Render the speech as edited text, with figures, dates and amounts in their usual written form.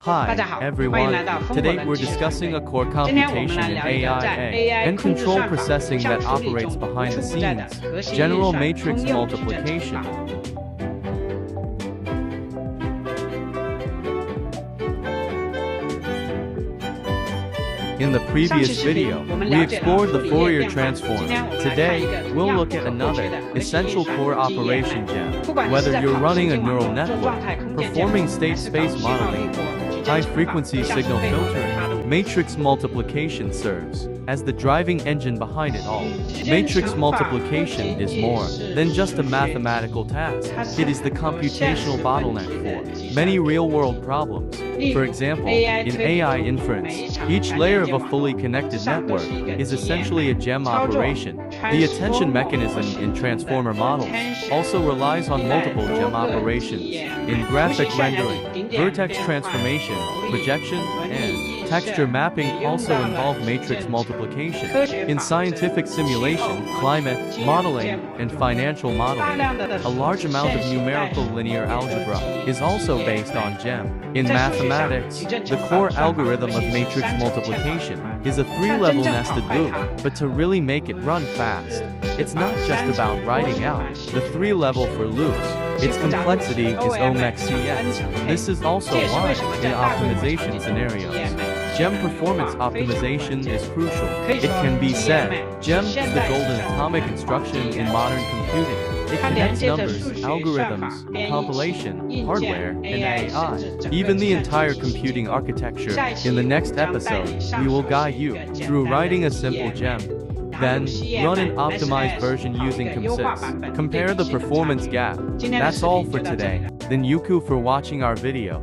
Hi, 大家好，欢迎 everyone. 来到丰富 Today 的 we're 知识 discussing a core 今天我们 computation 来 in 聊一个在 AI AI and 控制 control 算法 processing 商 that 处理 operates 中 behind the 不存在的 scenes. 核心 General 运算 matrix 通用矩阵乘 multiplication. 法。In the 上期 previous 视频 video, 我们 we 了解了 explored 处 the 理 Fourier 列变换。 transform. 今天我们来看 Today, 一个同 we'll 样 look 不 at 可或缺 another 的核心 essential 运算 core operation GEMM。不 gem. 管你是 Whether 在 you're 跑 running 神 a 经网 neural 络、做 network, 状态空间键 performing 还 state 是搞 space 信号滤 modeling, 过矩阵 high 乘法， frequency 像是 signal 背后的插入。 filtering, matrix multiplication serves as the driving engine behind it all. 矩阵 Matrix 乘法不 multiplication 仅 is 仅 more 是 than just a 数学 mathematical task. 它是 It is the 和现实 computational 问 bottleneck 题的 for 计算 many 能力。 real-world problems. 例 For 如 example, AI in 推 AI 理中 inference, 每一场 each 全 layer 连 of 接 a 网 fully 络 connected 上各 network 是一个 is 经验 essentially a GEMM 操作 operation. The attention mechanism in transformer models also relies on multiple GEMM operations. In graphic rendering, vertex transformation, projection, and texture mapping also involve matrix multiplication. In scientific simulation, climate modeling, and financial modeling, a large amount of numerical linear algebra is also based on GEMM. In mathematics, the core algorithm of matrix multiplication is a three-level nested loop, but to really make it run fast, it's not just about writing out the three-level for loops. Its complexity is OMXCS. This is also why, in optimization scenarios, GEMM performance optimization is crucial. It can be said, GEMM is the golden atomic instruction in modern computing. It connects numbers, algorithms, compilation, hardware, and AI, even the entire computing architecture. In the next episode, we will guide you through writing a simple GEMM. Then, run an optimized version using COM6. Compare the performance gap. That's all for today. Then youyeetoo for watching our video.